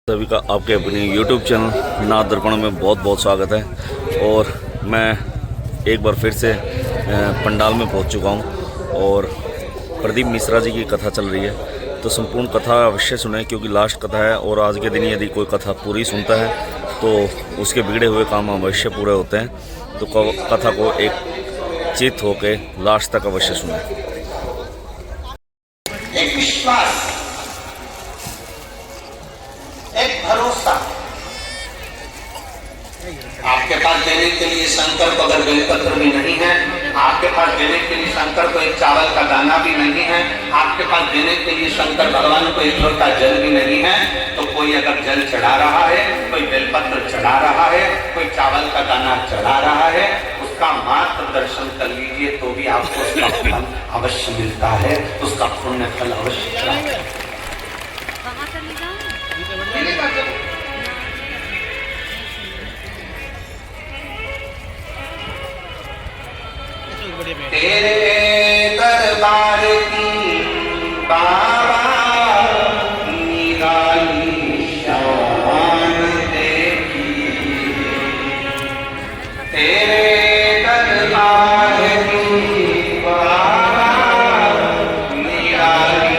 सभी का आपके अपने YouTube चैनल नाथ दर्पण में बहुत बहुत स्वागत है। और मैं एक बार फिर से पंडाल में पहुंच चुका हूं और प्रदीप मिश्रा जी की कथा चल रही है। तो संपूर्ण कथा अवश्य सुने क्योंकि लास्ट कथा है और आज के दिन यदि कोई कथा पूरी सुनता है तो उसके बिगड़े हुए काम अवश्य पूरे होते हैं। तो कथा को एक चित होकर लास्ट तक अवश्य सुने। एक विश्वास, एक भरोसा। आपके पास देने के लिए शंकर को अगर बेलपत्र भी नहीं है, आपके पास देने के लिए शंकर को एक चावल का दाना भी नहीं है, आपके पास देने के लिए शंकर भगवान को एक लोटा जल भी नहीं है, तो कोई अगर जल चढ़ा रहा है, कोई बेलपत्र चढ़ा रहा है, कोई चावल का दाना चढ़ा रहा है, उसका मात्र दर्शन कर लीजिए तो भी आपको उसका फल अवश्य मिलता है, उसका पुण्य फल अवश्य चढ़ा है। तेरे दरबार की बाबा निराली शान देखी, तेरे दरबार की बाबा निराली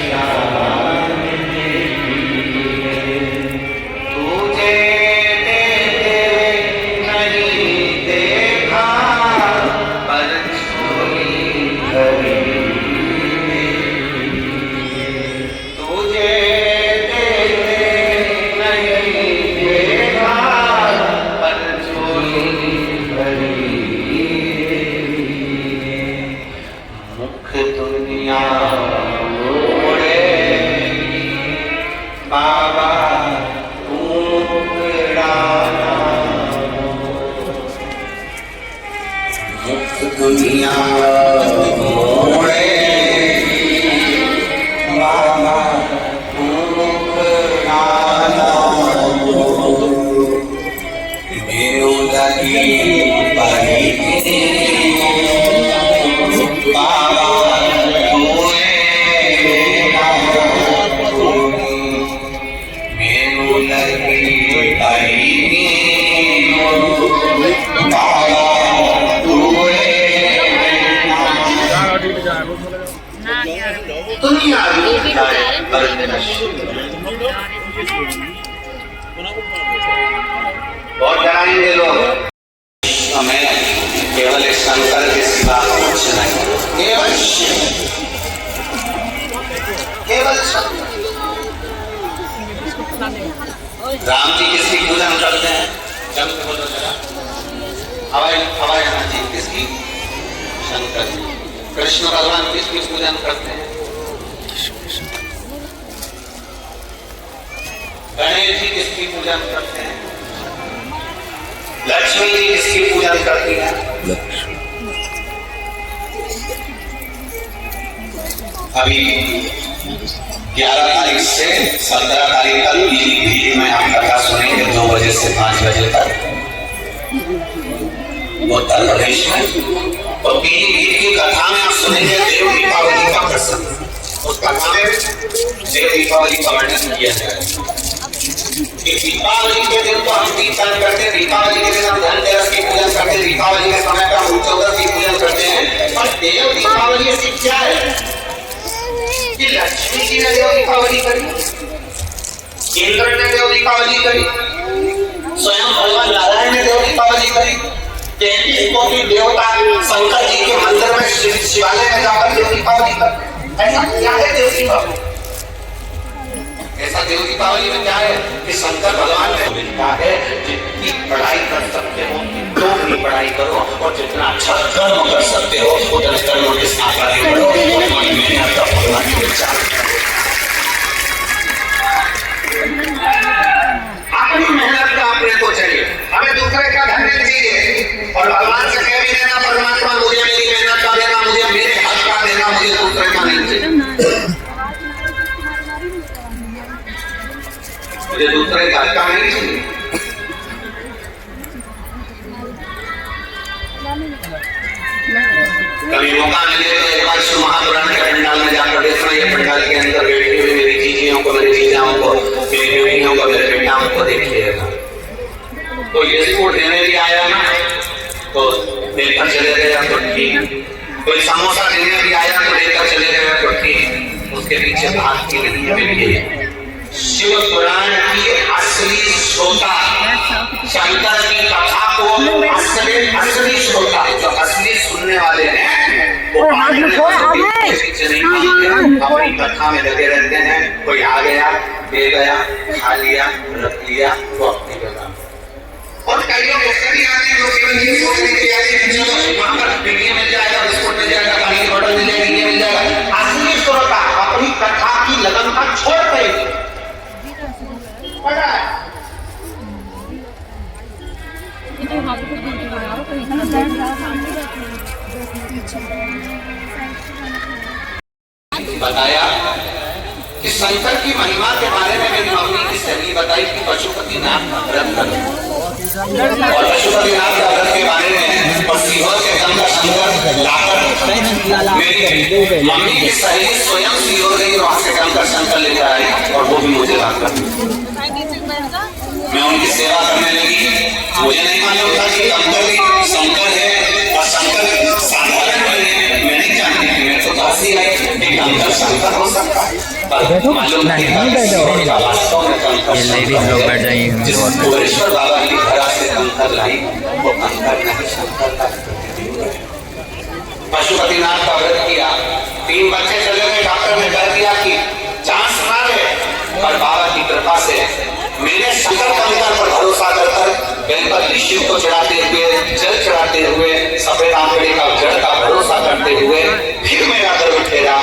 शान देखी, तुझे देखे नहीं देखा पर बाबा मुख दुनिया मोड़े, बाबा मेरो लगी परी बाबा मेरो लगी परी बाबा दुनिया बहुत डराएंगे लोग हमें, केवल एक शंकर के सिवा कुछ नहीं, केवल केवल राम जी किसकी पूजा करते हैं? जब बोलो जरा, हवाई जी किसकी? शंकर जी। कृष्ण भगवान किसकी पूजन करते हैं? गणेश जी किसकी पूजन करते हैं? लक्ष्मी जी किसकी पूजन करती है? अभी 11 तारीख से 17 तारीख तक भीड़ में हम कथा सुनेंगे 2 बजे से 5 बजे तक उत्तर प्रदेश में। तो भीड़ की कथा में आप सुनेंगे देव दीपावली का प्रसंग। उस कथा में देव दीपावली का वर्णन किया जाएगा। दीपावली के दिन तो हम कीर्तन करते हैं, दीपावली के दिन हम धनतेरस की पूजन करते हैं, दीपावली के समय पर हम चौदस की पूजन करते हैं। पर देव दीपावली ऐसी क्या है कि लक्ष्मी जी ने देव दीपावली करी, इंद्र ने देव दीपावली करी, स्वयं भगवान नारायण ने देव दीपावली करी, 33 कोटि देवता शंकर जी के मंदिर में शिवालय में जाकर देव दीपावली करते। ऐसा क्या है देव दीपावली? ऐसा देव दीपावली में क्या है कि शंकर भगवान ने मिलता है, जितनी पढ़ाई कर सकते हो तो भी पढ़ाई करो और जितना अच्छा कर्म कर सकते हो उतने कर्मों के साथ आगे बढ़ो, तुम्हारी मेहनत का भगवान मिलता है। अपनी मेहनत का अपने को चाहिए, हमें दूसरे का धन नहीं चाहिए। और भगवान से कह भी देना, परमात्मा मुझे मेरी मेहनत का देना, मुझे मेरे हक का देना, मुझे दूसरे का नहीं चाहिए, मुझे दूसरे घर का नहीं चाहिए। कभी मौका मिले तो एक बार शिव महापुराण के पंडाल में जाकर देखना, ये पंडाल के अंदर बैठी हुई मेरी चीजियों को, मेरी चीजाओं को, मेरी बेटियों को आपको देखिएगा। तो ये रिपोर्ट देने भी आया ना तो देकर चले गया तो ठीक, कोई समोसा देने भी आया तो देकर चले गए तो ठीक, उसके पीछे भाग की नहीं है। शिव पुराण की असली श्रोता, शंकर की कथा को असली श्रोता, जो असली सुनने वाले हैं वो अपनी कथा में लगे रहते हैं। कोई आ गया, दे गया, खा लिया, रख लिया, वो अपनी जगह। और कई लोग ऐसे भी आते हैं जो केवल ये सोचने के आते हैं चलो वहां पर बिजली मिल जाएगा, बिस्कुट मिल जाएगा, पानी की बोतल मिल जाएगी, ये मिल जाएगा। असली श्रोता अपनी कथा की लगन का छोड़ देंगे। बताया कि शंकर की महिमा के बारे में मेरी मम्मी की सहेली बताई कि पशुपतिनाथ का व्रत करो, और पशुपतिनाथ का व्रत के बारे में और सीहोर के गंगा शंकर लाकर मेरी मम्मी की सहेली स्वयं सीहोर गई, वहां से गंगा शंकर लेकर आई और वो भी मुझे लाकर मैं उनकी सेवा करने लगी। मुझे नहीं मालूम था कि शंकर है और शंकर साधारण है, मैं नहीं जानती थी। मैं तो दासी आई कि शंकर शंकर हो सकता है, मालूम नहीं था जिस भुवनेश्वर बाबा की धरा से कंकर लाई वो कंकर नहीं शंकर का। पशुपतिनाथ का व्रत किया, 3 बच्चे चले गए, डॉक्टर ने कर दिया कि चांस ना ले, पर बाबा की कृपा से मेरे शंकर कंकर पर भरोसा कर गणपति शिव को चढ़ाते हुए, जल चढ़ाते हुए, सफेद आंकड़े का जड़ का भरोसा करते हुए फिर मेरा गर्भ ठहरा।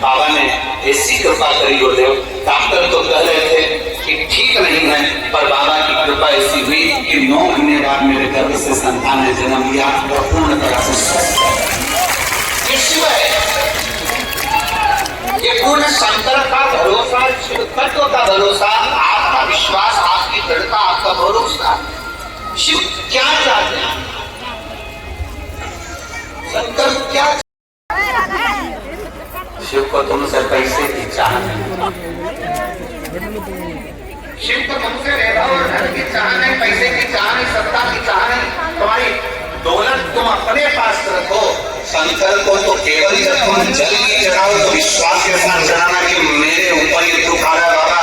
बाबा ने ऐसी कृपा करी गुरुदेव, डॉक्टर तो कह रहे थे कि ठीक नहीं है, पर बाबा की कृपा ऐसी हुई कि 9 महीने बाद मेरे गर्भ से संतान ने जन्म लिया और पूर्ण तरह से स्वस्थ है। ये पूर्ण शंकर का भरोसा, शिव तत्व का भरोसा, आपका विश्वास, आपकी दृढ़ता, आपका भरोसा। शिव क्या चाहते हैं, शंकर क्या, शिव को तुमसे पैसे की चाह नहीं, शिव को तुमसे वैभव और धन की चाह नहीं, पैसे की चाह नहीं, सत्ता की चाह नहीं, तुम्हारी दौलत तुम अपने पास रखो। शंकर को तो केवल जब तुम जल की चढ़ाओ तो विश्वास के साथ चढ़ाना कि मेरे ऊपर ये दुख आ रहा है बाबा,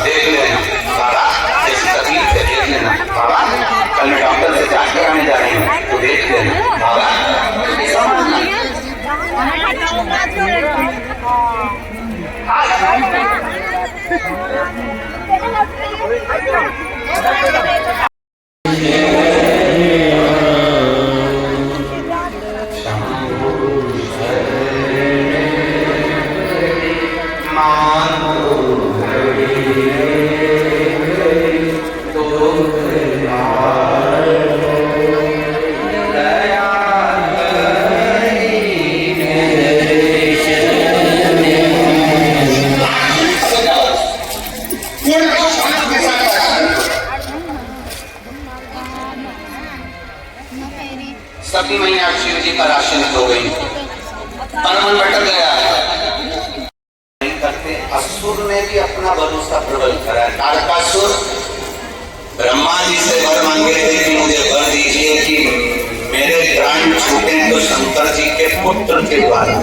देख लेना बाबा, जैसी तकलीफ है देख लेना बाबा, कल मैं डॉक्टर से जांच कराने जा रही हूँ तो देख लेना बाबा। सभी मैया शिव जी पर आश्रित हो गई, मन भटक गया। नहीं करते, असुर ने भी अपना भरोसा प्रबल करा। तारकासुर ब्रह्मा जी से वर मांगे थे कि मुझे वर दीजिए कि मेरे प्राण छूटे तो शंकर जी के पुत्र के द्वारा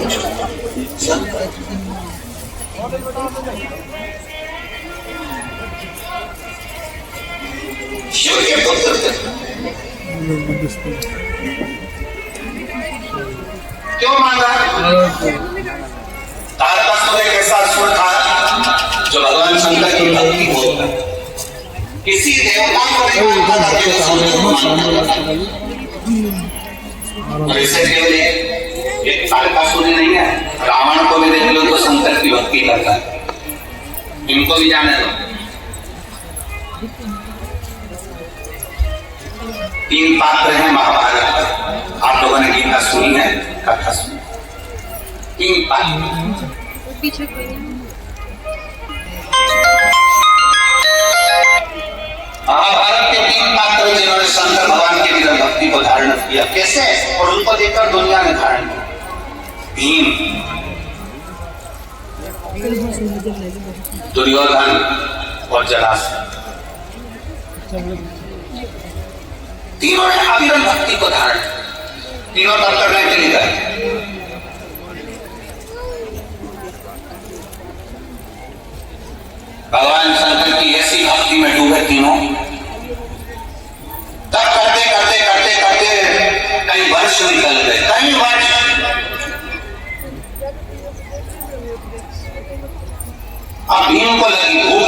शंकर शिव के पुत्र थे। क्यों मांगा? तारकासुर एक ऐसा असुर था जो भगवान शंकर की भक्ति होता है, किसी देवता को नहीं मानता था, केवल शंकर को मानता था। और इसे केवल एक तारकासुर नहीं है, रावण को भी देख लो तो शंकर की भक्ति करता है। इनको भी जाने दो। 3 पात्र हैं महाभारत, आप लोगों ने गीता सुनी है, कथा सुनी। 3 पात्र, पीछे कोई नहीं। महाभारत के 3 पात्र जिन्होंने शंकर भगवान के विरुद्ध भक्ति को धारण किया, कैसे और उनको देखकर दुनिया ने धारण किया। भीम, दुर्योधन और जरासंध। तीनों ने अविरल भक्ति को धारण, तीनों तब करने के लिए गए। भगवान शंकर की ऐसी भक्ति में डूबे तीनों, तब करते करते करते करते कई वर्ष निकल गए, कई वर्ष। अब भीम को लगी भूख,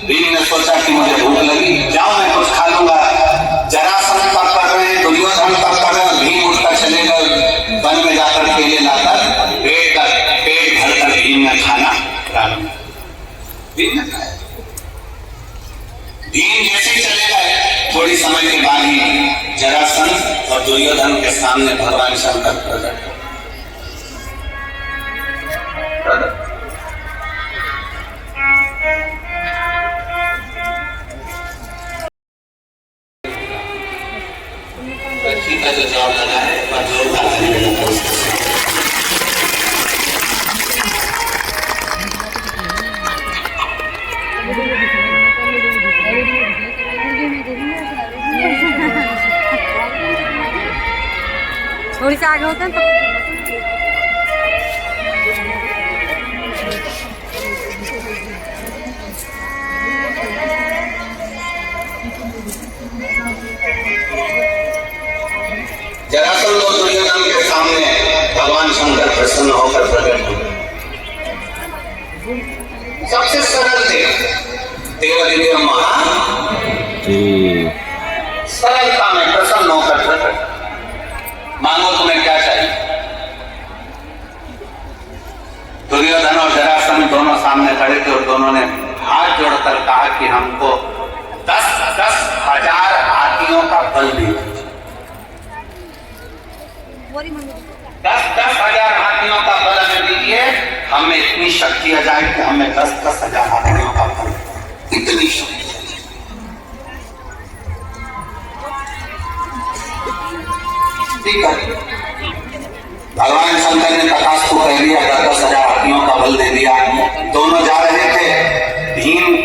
भीम ने सोचा कि मुझे भूख लगी, जाओ मैं कुछ खा लूंगा। जरासंध तब कर रहे हैं, दुर्योधन तब कर रहे हैं, भीम उठकर चले गए वन में जाकर केले लाकर पेट भरकर भीम ने खाना प्रारंभ। भीम ने खाया। भीम जैसे चले गए, थोड़ी समय के बाद ही जरासंध और दुर्योधन के सामने भगवान शंकर प्रकट। का जो जवाब लगा है वह जोरदार थोड़ी सी आगे होते हैं तो जरासंध और दुर्योधन के सामने भगवान शंकर प्रसन्न होकर प्रकट हुए। सबसे सरल देव महा सरलता में प्रसन्न होकर प्रकट। मांगो तुम्हें क्या चाहिए। दुर्योधन और जरासंध दोनों सामने खड़े थे और दोनों ने हाथ जोड़कर कहा कि हमको 10,000 हाथियों का बल दीजिए। 10,000 हाथियों का बल हमें दीजिए, हमें इतनी शक्ति आ जाए कि हमें 10,000 हाथियों का बल, इतनी शक्ति। ठीक है, भगवान शंकर ने तथास्तु कह दिया, 10,000 हाथियों का बल दे दिया। दोनों जा रहे थे, भीम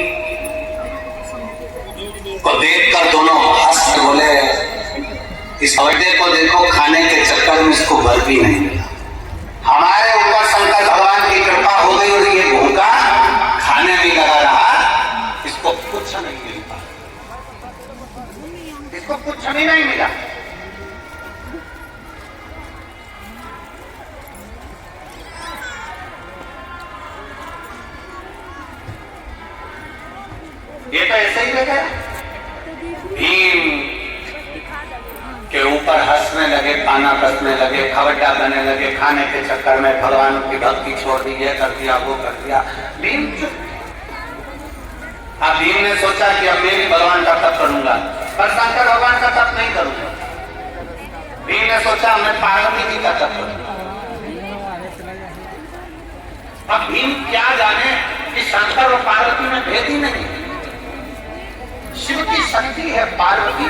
को देखकर दोनों हंस बोले, इस अड्डे को देखो, खाने के चक्कर में इसको बल भी नहीं मिला। हमारे ऊपर शंकर भगवान की कृपा हो गई और ये भूखा खाने में लगा रहा, इसको कुछ नहीं मिल पाया, इसको कुछ भी नहीं मिला। ये तो ऐसे ही लगे, भीम के ऊपर हंसने लगे, खाना कसने लगे, खबड्डा करने लगे, खाने के चक्कर में भगवान की भक्ति छोड़ दी, ये कर दिया वो कर दिया। भीम चुप। अब भीम ने सोचा कि अब मैं भी भगवान का तप करूंगा, पर शंकर भगवान का तप नहीं करूंगा। भीम ने सोचा मैं पार्वती जी का तप करूंगा। अब भीम क्या जाने कि शंकर और पार्वती में भेद ही नहीं, शिव की शक्ति है पार्वती,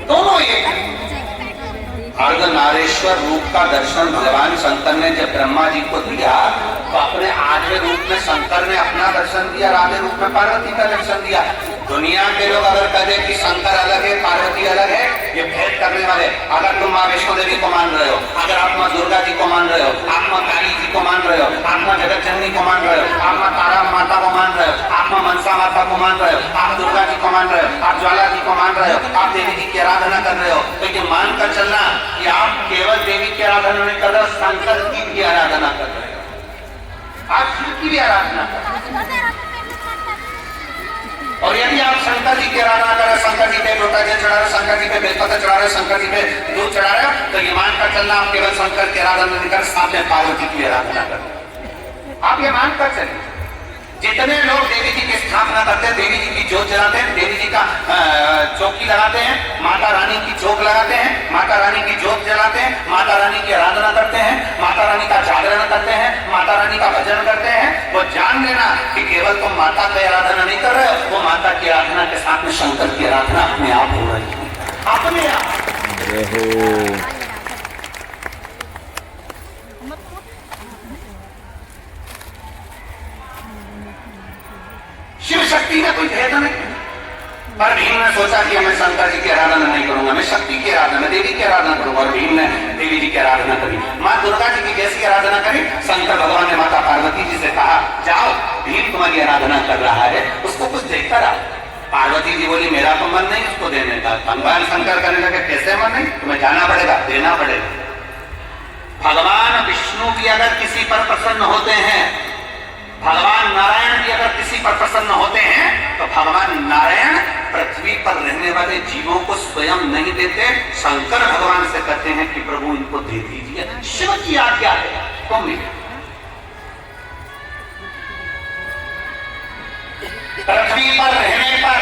दोनों एक। अर्धनारेश्वर रूप का दर्शन भगवान शंकर ने जब ब्रह्मा जी को दिया, तो अपने आधे रूप में शंकर ने अपना दर्शन दिया, आधे रूप में पार्वती का दर्शन दिया। दुनिया के लोग अगर कहे कि शंकर अलग है पार्वती अलग है, ये भेद करने वाले। अगर तुम माँ वैष्णो देवी को मान रहे हो, अगर आप माँ दुर्गा जी को मान रहे हो, आप माँ काली जी को मान रहे हो, आप माँ जगत जननी को मान रहे हो, आप माँ तारा माता को मान रहे हो, आप माँ मनसा माता को मान रहे हो, आप दुर्गा जी को मान रहे हो, आप ज्वाला जी को मान रहे हो, आप देवी जी की आराधना कर रहे हो, तो ये मानकर चलना कि आप केवल देवी की आराधना नहीं कर रहे हो, शंकर की भी आराधना कर रहे हो, आप शिव की भी आराधना कर रहे हो। और यदि आप शंकर जी की आराधना कर रहे हो, शंकर जी पे लोटा जल चढ़ा रहे हो, शंकर जी पे बेलपत्र चढ़ा रहे हो, शंकर जी पे दूध चढ़ा रहे हो, तो ये मानकर चलना आप केवल शंकर की आराधना नहीं कर, साथ में पार्वती की आराधना कर रहे हो। आप ये मानकर चलिए। जितने लोग देवी जी की स्थापना करते हैं, देवी जी की जोत जलाते हैं, देवी जी का चौकी लगाते हैं, माता रानी की चौक लगाते हैं, माता रानी की जोत जलाते हैं, माता रानी की आराधना करते हैं, माता रानी का जागरण करते हैं, माता रानी का भजन करते हैं, वो जान लेना कि केवल तुम माता की आराधना नहीं कर रहे हो, वो माता की आराधना के साथ में शंकर की आराधना अपने आप हो रही है, अपने आप। शक्ति में कोई भेद नहीं। पर भीम ने सोचा कि मैं शंकर जी की आराधना नहीं करूंगा, मैं शक्ति की आराधना, मैं देवी की आराधना करूंगा। और भीम ने देवी जी की आराधना करी। माँ दुर्गा जी की कैसी आराधना करी? शंकर भगवान ने माता पार्वती जी से कहा, जाओ भीम तुम्हारी आराधना कर रहा है, उसको कुछ देखकर आओ। पार्वती जी बोली, मेरा तो मन नहीं उसको देने का। भगवान शंकर करने लगे, कैसे मन नहीं? तुम्हें जाना पड़ेगा, देना पड़ेगा। भगवान विष्णु भी अगर किसी पर प्रसन्न होते हैं, भगवान नारायण भी अगर किसी पर प्रसन्न होते हैं, तो भगवान नारायण पृथ्वी पर रहने वाले जीवों को स्वयं नहीं देते, शंकर भगवान से कहते हैं कि प्रभु इनको दे दीजिए। शिव की आज्ञा है तो मिले। पृथ्वी पर रहने पर,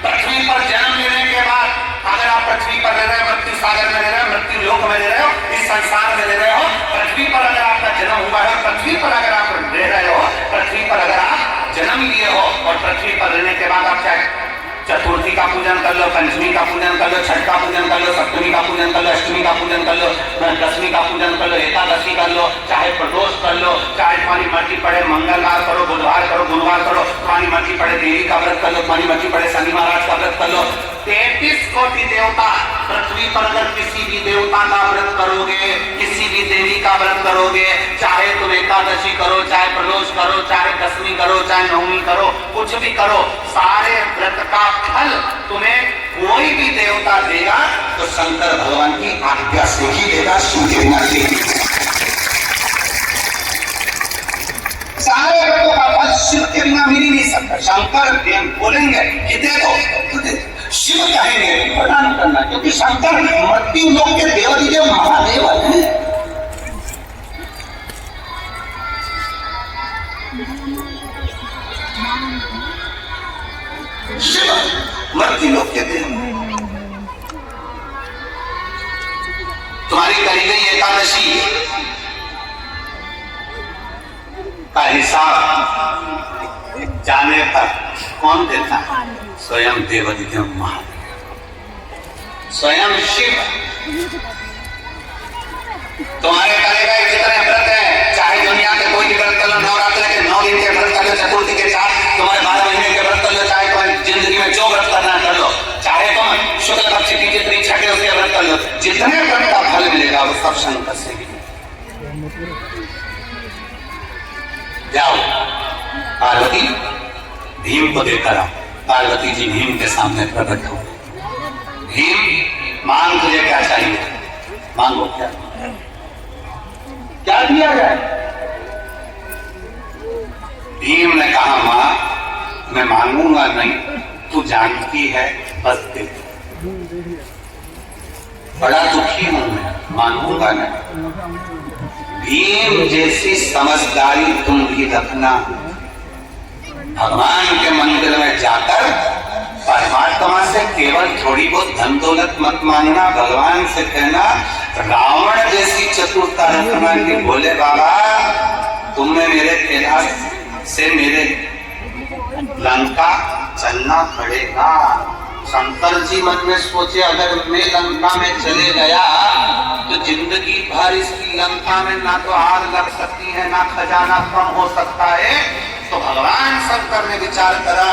पृथ्वी पर जन्म लेने के बाद, अगर आप पृथ्वी पर रह रहे हो, मृत्यु सागर में रह रहे हो, मृत्यु लोक में रह रहे हो, इस संसार में रह रहे हो, पृथ्वी पर अगर आपका जन्म हुआ है, पृथ्वी पर अगर आप रह रहे हो, पृथ्वी पर अगर आप जन्म लिए हो और पृथ्वी पर रहने के बाद आप चाहे चतुर्थी का पूजन कर लो, पंचमी का पूजन कर लो, छठ का पूजन कर लो, सप्तमी का पूजन कर लो, अष्टमी का पूजन कर लो, दसवीं का पूजन कर लो, एकादशी कर लो, चाहे प्रदोष कर लो, चाहे तुम्हारी मर्जी पड़े मंगलवार करो, बुधवार करो, गुरुवार करो, तुम्हारी मर्जी पड़े देवी का व्रत कर लो, तुम्हारी मर्जी पड़े शनि महाराज का व्रत कर लो। 33 कोटि देवता, पृथ्वी पर अगर किसी भी देवता का व्रत करोगे, किसी भी देवी का व्रत करोगे, चाहे तुम एकादशी करो, चाहे प्रदोष करो, चाहे दसवीं करो, चाहे नवमी करो, कुछ भी करो, सारे व्रत का फल तुम्हें कोई भी देवता देगा तो शंकर भगवान की आज्ञा से ही देगा, सूर्य नहीं। सारे व्रतों का फल शिव के बिना मिल नहीं सकता। शंकर बोलेंगे कि दे दो, शिव कहेंगे प्रदान करना, क्योंकि शंकर मृत्यु लोक के देवाधिदेव महादेव हैं। शिव मृत्यु लोक के देव। तुम्हारी करी गई एकादशी का हिसाब जाने पर कौन देता है? स्वयं देवाधिदेव महादेव, स्वयं शिव। तुम्हारे करे गए जितने व्रत है, चाहे दुनिया के कोई भी व्रत कर लो, नवरात्र के 9 दिन के व्रत कर लो, चतुर्थी के 4, तुम्हारे 12 महीने के व्रत कर लो, चाहे तुम्हारी जिंदगी में जो व्रत करना कर लो, चाहे तुम शुक्ल पक्ष की जितनी छठे उसके व्रत कर लो, जितने व्रत का फल मिलेगा वो सब शंकर से मिलेगा। जाओ पार्वती भीम को देखकर आओ। पार्वती जी भीम के सामने प्रकट हो। भीम मांग, तुझे क्या चाहिए? मांगो। क्या दिया जाए? भीम ने कहा, मां मैं मांगूंगा नहीं, तू जानती है, बस दे। बड़ा दुखी हूं मैं, मांगूंगा नहीं। भीम जैसी समझदारी तुम भी रखना। भगवान के मंदिर में जाकर परमात्मा से केवल थोड़ी बहुत धन दौलत मत मांगना, भगवान से कहना रावण जैसी चतुरता रखना कि बोले बाबा तुम्हें मेरे कैलाश से मेरे लंका चलना पड़ेगा। शंकर जी मन में सोचे, अगर मैं लंका में चले गया तो जिंदगी भर इसकी लंका में ना तो आग लग सकती है, ना खजाना कम हो सकता है। तो भगवान शंकर ने विचार करा,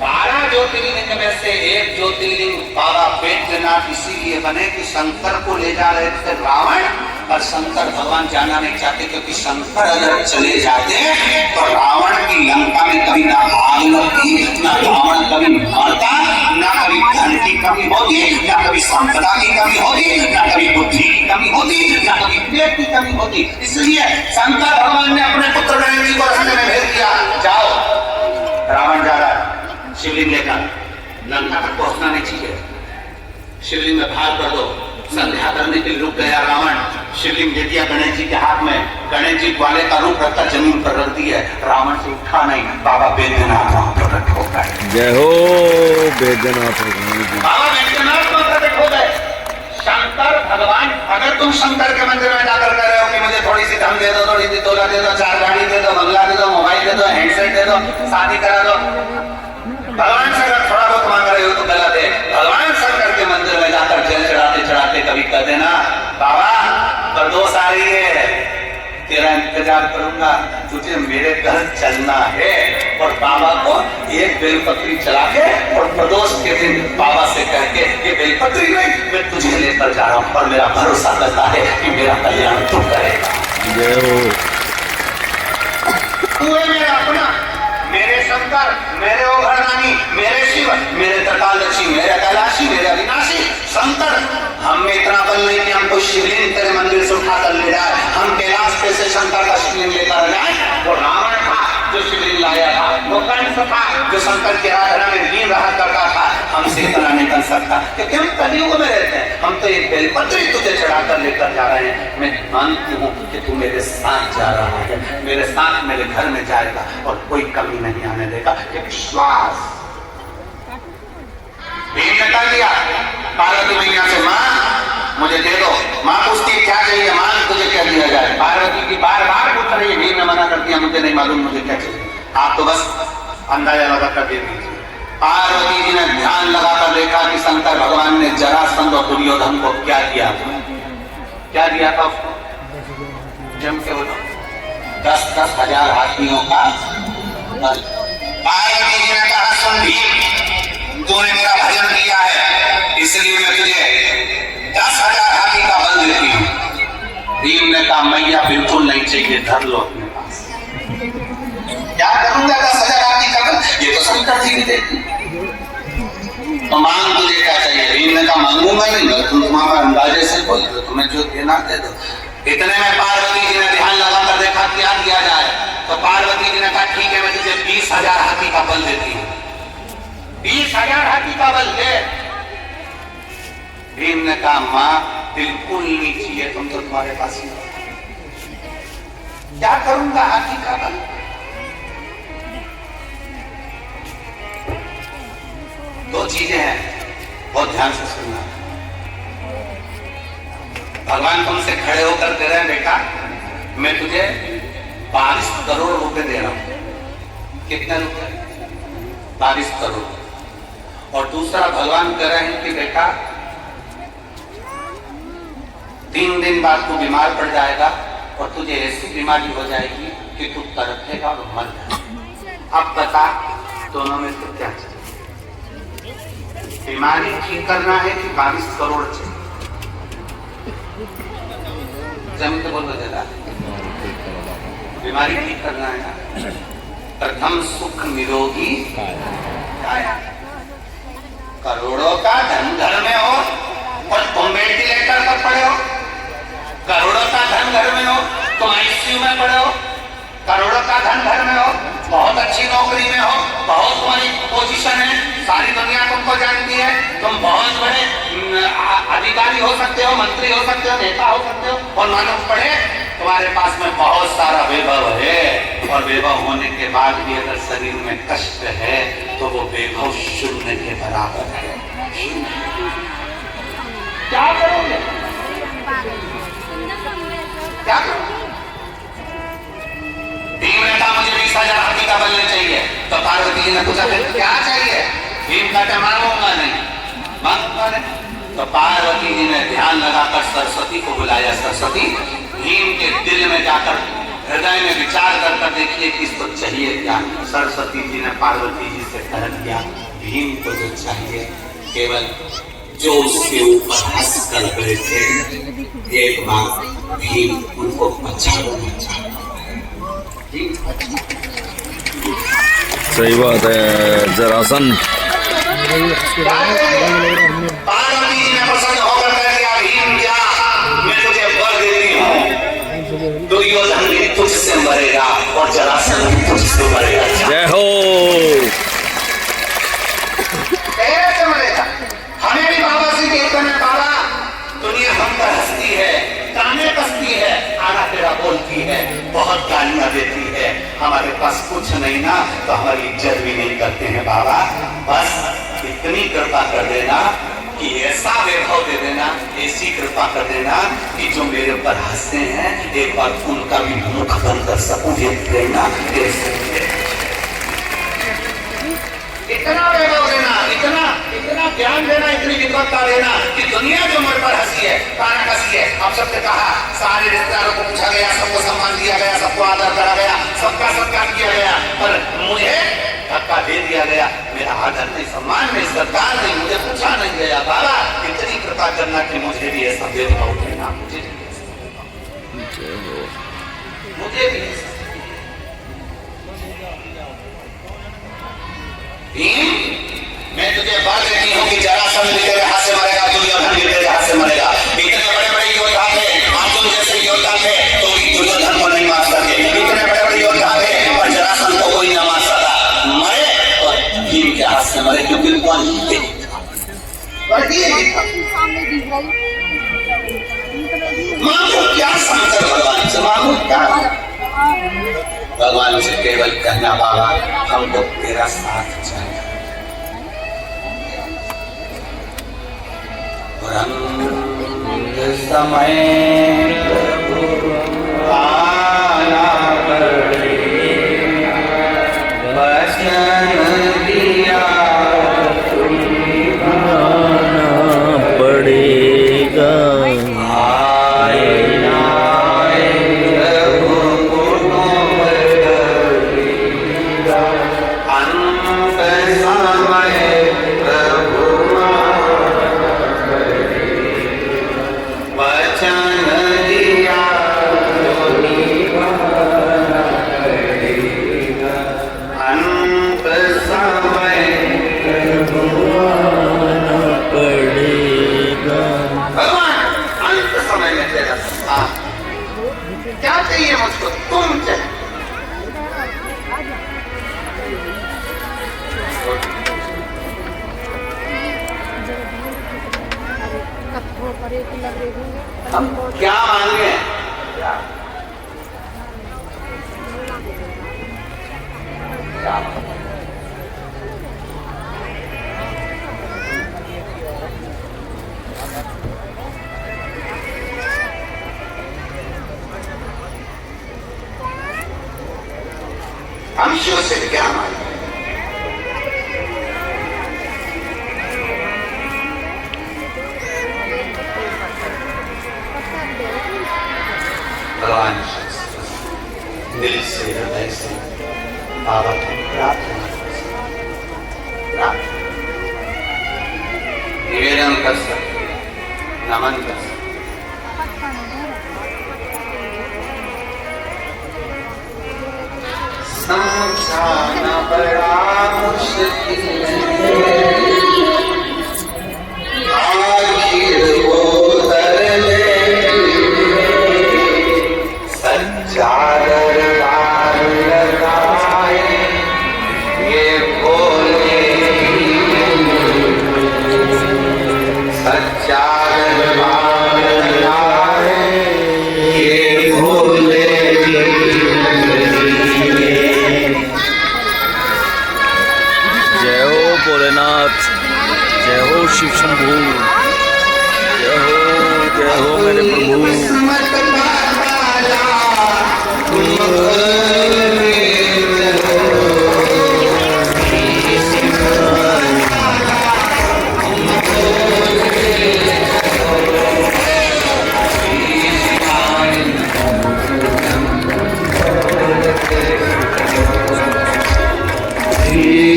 12 ज्योतिर्लिंग में से एक ज्योतिर्लिंग बाबा बैद्यनाथ इसीलिए बने कि शंकर को ले जा रहे थे रावण, और शंकर भगवान जाना नहीं चाहते, क्योंकि शंकर अगर चले जाते तो रावण की लंका में कभी ना आग लगती, ना रावण कभी मरता, ना कभी धन की कमी होती, ना कभी संपदा की कमी होती, ना कभी बुद्धि की कमी होती, ना कभी पेट की कमी होती। इसलिए शंकर भगवान ने अपने पुत्र गणेश जी को रास्ते में भेज दिया, जाओ रावण जा रहा है, शिवलिंग लेकर लंका तक पहुंचना नहीं चाहिए, शिवलिंग में भार कर दो। संध्या करने के लिए रुक गया रावण, शिवलिंग दे दिया गणेश जी के हाथ में। गणेश जी ग्वाले का रूप रखकर जमीन पर रख दी है, रावण से उठा नहीं। बाबा बैद्यनाथ वहां प्रकट हो गए। जय हो बैद्यनाथ। बाबा बैद्यनाथ वहां प्रकट हो गए। शंकर भगवान, अगर तुम शंकर के मंदिर में जाकर कह रहे हो कि मुझे थोड़ी सी धन दे दो, थोड़ी सी दौलत दे दो, 4 गाड़ी दे दो, बंगला दे दो, मोबाइल दे दो, हैंडसेट दे दो, शादी करा दो, भगवान से अगर थोड़ा बहुत मांग रहे हो तो गलत है। भगवान शंकर के मंदिर में जाकर जल चढ़ाते चढ़ाते कभी कह देना, बाबा प्रदोष आ रही है, तेरा इंतजार करूंगा, तुझे मेरे घर चलना है और बाबा को एक बेलपत्री चला के और प्रदोष के दिन बाबा से कह के ये बेलपत्री नहीं, मैं तुझे लेकर जा रहा हूँ और मेरा भरोसा करता है कि मेरा कल्याण तू करेगा। जय हो। तू है मेरा अपना, मेरे शंकर, मेरे ओघरदानी, मेरे शिव, मेरे त्रिकालदर्शी, मेरे कैलाशी, मेरे अविनाशी शंकर। हम में इतना बल नहीं कि हमको शिवलिंग तेरे मंदिर से उठाकर ले जाए, हम कैलाश पे से शंकर का शिवलिंग लेकर जाए। वो रावण था जो शिवलिंग लाया था, वो कंस था जो शंकर की आराधना में लीन रहा करता था, हमसे इतना नहीं बन सकता क्योंकि हम कलियुग में रहते हैं। हम तो एक बेलपत्री तुझे चढ़ाकर लेकर जा रहे हैं। मैं मानती हूँ कि तू मेरे साथ जा रहा है, मेरे साथ मेरे घर में जाएगा और कोई कमी नहीं आने देगा, ये विश्वास। भीम ने कह दिया पार्वती मैया से, माँ मुझे दे दो। माँ पूछती क्या चाहिए, माँ तुझे क्या दिया जाए। पार्वती की बार बार पूछ रही है, भीम ने मना कर दिया, मुझे नहीं मालूम मुझे क्या चाहिए, आप तो बस अंदाजा लगा कर दे दीजिए। पार्वती जी ने ध्यान लगाकर देखा कि शंकर भगवान ने जरासंध और दुर्योधन को क्या दिया था। क्या दिया था उसको, जम के बोलो, 10-10 हजार हाथियों का। पार्वती जी ने कहा, सुन भीम, तूने मेरा भजन किया है इसलिए मैं तुझे 10,000 हाथी का बल देती हूँ। भीम ने कहा, मैया बिल्कुल नहीं चाहिए, धर लो अपने पास। क्या करूंगा 10,000 हाथी का बल, ये तो शंकर जी भी देती। तो मांग तुझे क्या चाहिए। भीम ने कहा, मांगूंगा नहीं, तुम तुम्हारा अंदाजे से बोल दो, तुम्हें जो देना दे दो। इतने में पार्वती जी ने ध्यान लगाकर देखा क्या दिया जाए। तो पार्वती जी ने कहा, ठीक है मैं तुझे 20,000 हाथी का बल देती हूँ। 20,000 हाथी का बल दे। भीम ने कहा, माँ बिल्कुल नहीं चाहिए, तुम तो तुम्हारे पास ही हो। क्या करूंगा हाथी का बल। दो चीजें हैं, बहुत ध्यान से सुनना। भगवान तुमसे खड़े होकर दे रहे हैं, बेटा मैं तुझे 22 करोड़ रुपए दे रहा हूं। कितने रुपए, 22 करोड़। और दूसरा भगवान कह रहे हैं कि बेटा 3 दिन बाद तू बीमार पड़ जाएगा और तुझे ऐसी बीमारी हो जाएगी कि तू तड़पेगा और मर जाएगा। अब बता दोनों में से क्या चाहिए, बीमारी ठीक करना है कि 22 करोड़ चाहिए। जमीन तो बोलो जरा, बीमारी ठीक करना है ना। प्रथम सुख निरोगी काया। करोड़ों का धन घर में हो और तुम वेंटिलेटर पर पड़े हो, करोड़ों का धन घर में हो, तुम आईसीयू में पड़े हो, करोड़ों का धन घर में हो, बहुत अच्छी नौकरी में हो, बहुत बड़ी पोजीशन है, सारी दुनिया तुमको जानती है, तुम बहुत बड़े अधिकारी हो सकते हो, मंत्री हो सकते हो, नेता हो सकते हो, और मालूम पड़े तुम्हारे पास में बहुत सारा वैभव है और वैभव होने के बाद भी अगर शरीर में कष्ट है तो वो वैभव शून्य के बराबर है। क्या करोगे, क्या करोगे। भीम ने कहा मुझे 20,000 हाथी का बल चाहिए। तो पार्वती जी ने पूछा फिर क्या चाहिए। भीम कहते मांगूंगा नहीं, मांगूंगा नहीं। तो पार्वती जी ने ध्यान लगाकर सरस्वती को बुलाया। सरस्वती, भीम के दिल में जाकर हृदय में विचार कर देखिए कि इसको चाहिए क्या। सरस्वती जी ने पार्वती जी से कह दिया, भीम को जो चाहिए केवल जो उसके ऊपर हंस कर गए थे एक बार भीम उनको बचाना चाहता। सही बात है। जरासन पार्वती जी ने पसंद होकर कह दिया, भीम जा मैं तुझे वर देती हूँ, दुर्योधन भी तुझसे मरेगा और जरासन भी तुझसे मरेगा। जय हो। कैसे मरेगा। हमें भी बाबा से कहते हैं, बाबा दुनिया हम पर हंसती है, ताने कसती है, आना तेरा बोलती है, बहुत गालियां देती है, हमारे पास कुछ नहीं ना तो हमारी इज्जत भी नहीं करते हैं। बाबा बस इतनी कृपा कर देना कि ऐसा वैभव दे देना, ऐसी कृपा कर देना कि जो मेरे ऊपर हंसते हैं एक बार उनका भी मुख बंद कर सकूं, ये देना। इतना वैभव देना, इतना इतना ज्ञान देना इतनी विद्वत्ता देना कि दुनिया जो मुझ पर हंसी है, ताना कसी है। अब सबसे कहा, सारे रिश्तेदारों को पूछा गया, सबको सम्मान दिया गया, सबको आदर करा गया, सबका सत्कार किया गया, पर मुझे धक्का दे दिया गया। मेरा आदर नहीं, सम्मान नहीं, सत्कार नहीं, मुझे पूछा नहीं गया। बाबा इतनी कृपा करना कि मुझे भी ऐसा भेदभाव देना, मुझे भी मैं तुझे बात देती हूँ कि जरासंध भी तेरे हाथ से मरेगा, दुर्योधन भी तेरे हाथ से मरेगा। इतने बड़े बड़े योद्धा थे, अर्जुन जैसे योद्धा थे, तो दुर्योधन को नहीं मार सके। इतने बड़े बड़े योद्धा थे, पर जरासंध को कोई न मार सका। मरे और भीम के हाथ से मरे, क्योंकि कौन जीते? मांगो क्या सांसद भगवान से, मांगो क्या? भगवान से केवल कहना, बाबा हम लोग तेरा साथ चाहिए। समय आना पड़ेगा, वचन दिया आना पड़ेगा। क्या चाहिए मुझको? तुम चाहिए। हम क्या मांगे? हम शिव से क्या मांगे? भगवान दिल से, हृदय से बाबा की प्रार्थना निवेदन कर सकते, नमन कर सकते। समझाना बड़ा मुश्किल है, आखिर वो तरले सच्चा दरबार लगाए, ये बोले सच्चा दरबार लगाए, ये बोले भोलेनाथ, जय हो शिव शंभू, जय हो मेरे प्रभु।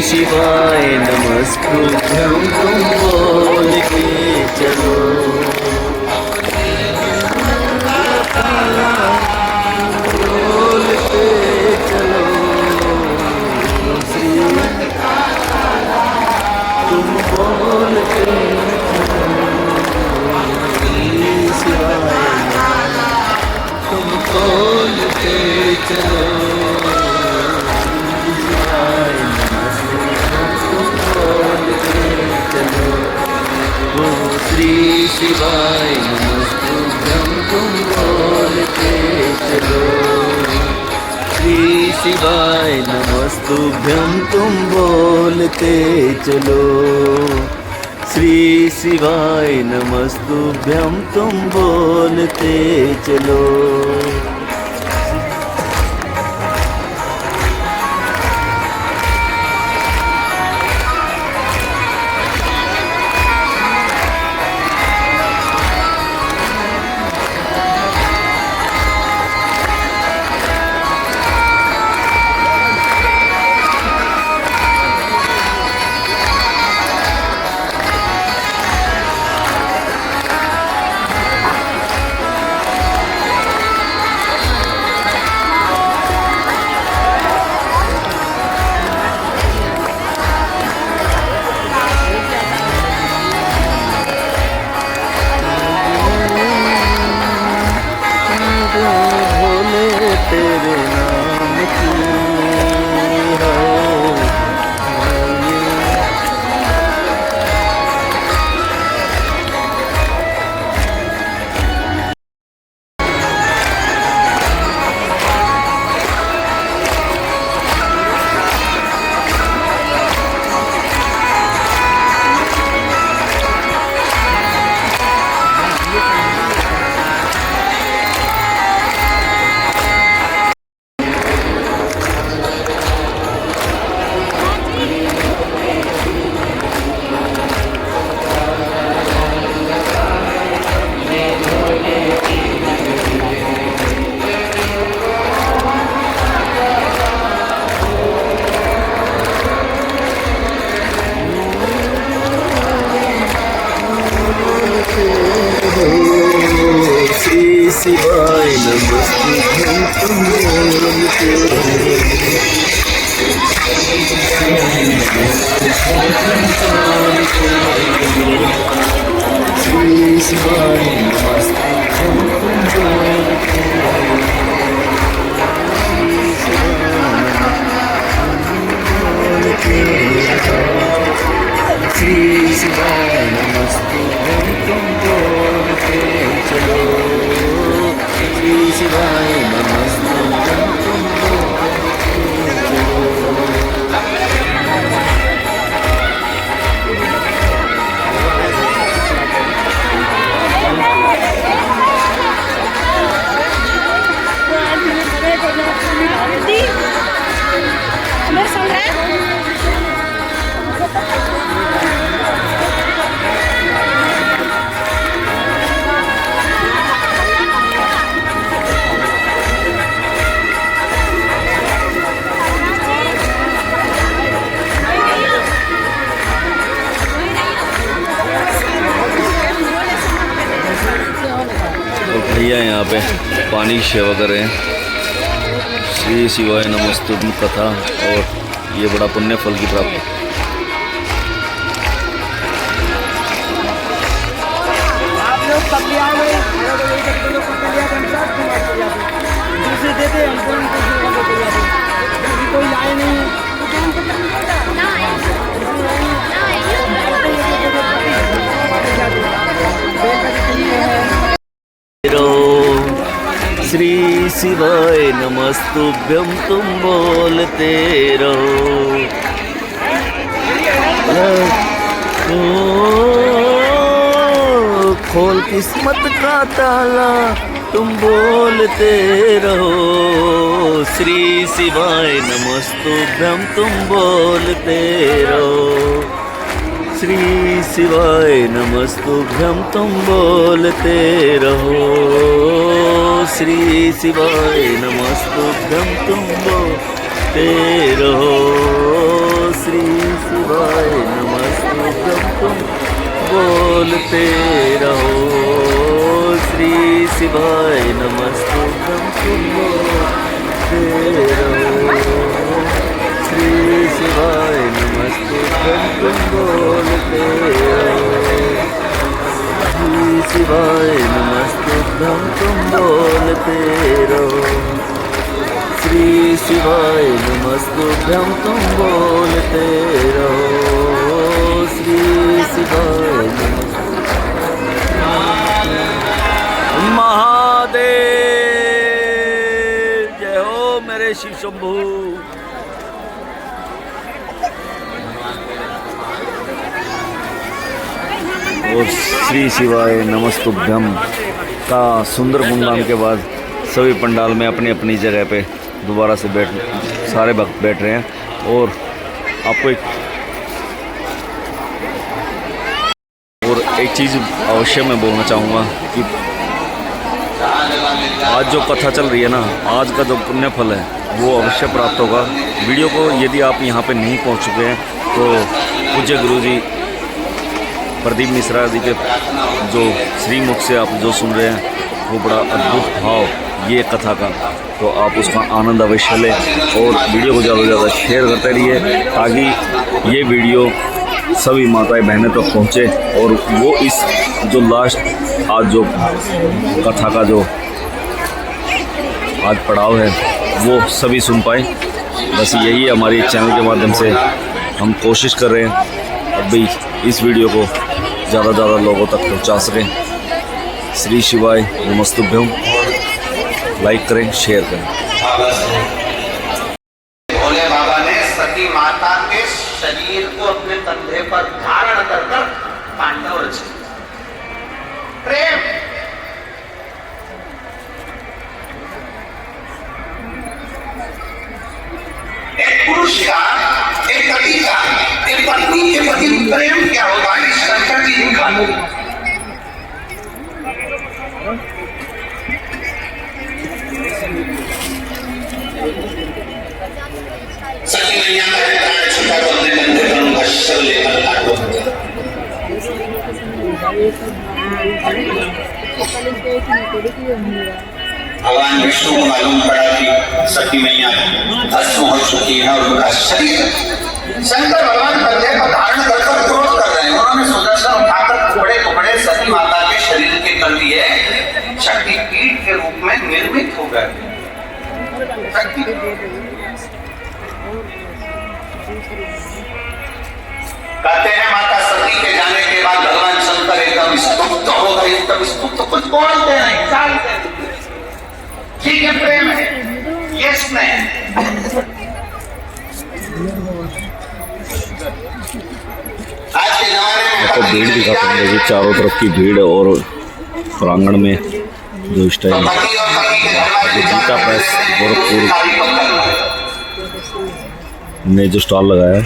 शिवाय नमस्तुभ्यं, तुम बोल के चलो। बोल के चलो, तुम बोल के शिवाय, तुम बोल के चलो। श्री शिवाय नमस्तुभ्यं, तुम बोल के चलो। श्री शिवाय नमस्तुभ्यं, तुम बोल के चलो। श्री शिवाय नमस्तुभ्यं, तुम बोलते चलो। हैं यहाँ पे पानी की सेवा कर रहे हैं। श्री शिवाय नमस्तुभ्यं कथा और ये बड़ा पुण्य फल की प्राप्ति। आप लोग कब भी आए दूसरे देते हमको कोई लाए नहीं श्री शिवाय नमस्तुभ्यं तुम बोलते रहो। खोल किस्मत का ताला तुम बोलते रहो। श्री शिवाय नमस्तुभ्यं तुम बोलते रहो। श्री शिवाय नमस्तुभ्यं तुम बोलते रहो। श्री शिवाय नमस्तुभ्यं तुम बोलते रहो। श्री शिवाय नमस्तुभ्यं तुम बोलते रहो। श्री शिवाय नमस्तुभ्यं तुम बोलते रहो। श्री शिवाय नमस्तुभ्यं तुम बोलते रहो। श्री शिवाय नमस्तुभ्यं तुम बोलते रहो। श्री शिवाय नमस्तुभ्यं तुम बोलते रहो। श्री शिवाय महादेव जय हो मेरे शिव शंभू। और श्री शिवाय नमस्तुभ्यं का सुंदर गुणगान के बाद सभी पंडाल में अपनी अपनी जगह पे दोबारा से सारे भक्त बैठ रहे हैं। और आपको एक चीज़ अवश्य मैं बोलना चाहूँगा कि आज जो कथा चल रही है ना, आज का जो पुण्य फल है वो अवश्य प्राप्त होगा। वीडियो को यदि आप यहाँ पे नहीं पहुँच चुके हैं तो पूज्य गुरु जी प्रदीप मिश्रा जी के जो श्रीमुख से आप जो सुन रहे हैं वो बड़ा अद्भुत भाव ये कथा का, तो आप उसका आनंद अवश्य लें और वीडियो को ज़्यादा से ज़्यादा शेयर करते रहिए ताकि ये वीडियो सभी माताएं बहनें तक पहुँचे और वो इस जो लास्ट आज जो कथा का जो आज पड़ाव है वो सभी सुन पाए। बस यही हमारी चैनल के माध्यम से हम कोशिश कर रहे हैं अभी इस वीडियो को ज़्यादा से ज़्यादा लोगों तक पहुंचा सकें। श्री शिवाय नमस्तुभ्यं लाइक करें, शेयर करें। भोले बाबा ने सती माता के शरीर को अपने कंधे पर धारण कर पांडव रचे। प्रेम एक पुरुष का, एक पति का, एक पत्नी के प्रति प्रेम क्या होगा इस शंकर जी दिखा। सती मैया का छुटा तो अपने कंधे पर उनका शव लेकर काटो। भगवान विष्णु को मालूम पड़ा कि सती मैया भस्म हो चुकी है और उनका शरीर शंकर भगवान कंधे पर धारण कर क्रोध कर रहे हैं। उन्होंने सुदर्शन उठाकर टुकड़े टुकड़े सती माता के शरीर के कर दिए, शक्तिपीठ के रूप में निर्मित हो गए। कहते हैं माता सती के जाने के बाद भगवान शंकर एकदम स्तुप्त हो गए। एकदम स्तुप्त, कुछ बोलते नहीं, चालते नहीं। ठीक है, प्रेम है, ये स्नेह। आज के जमाने में आपको भीड़ दिखाते हैं जी, चारों तरफ की भीड़ और प्रांगण में जो इस टाइम गीता प्रेस गोरखपुर ने जो स्टॉल लगाया है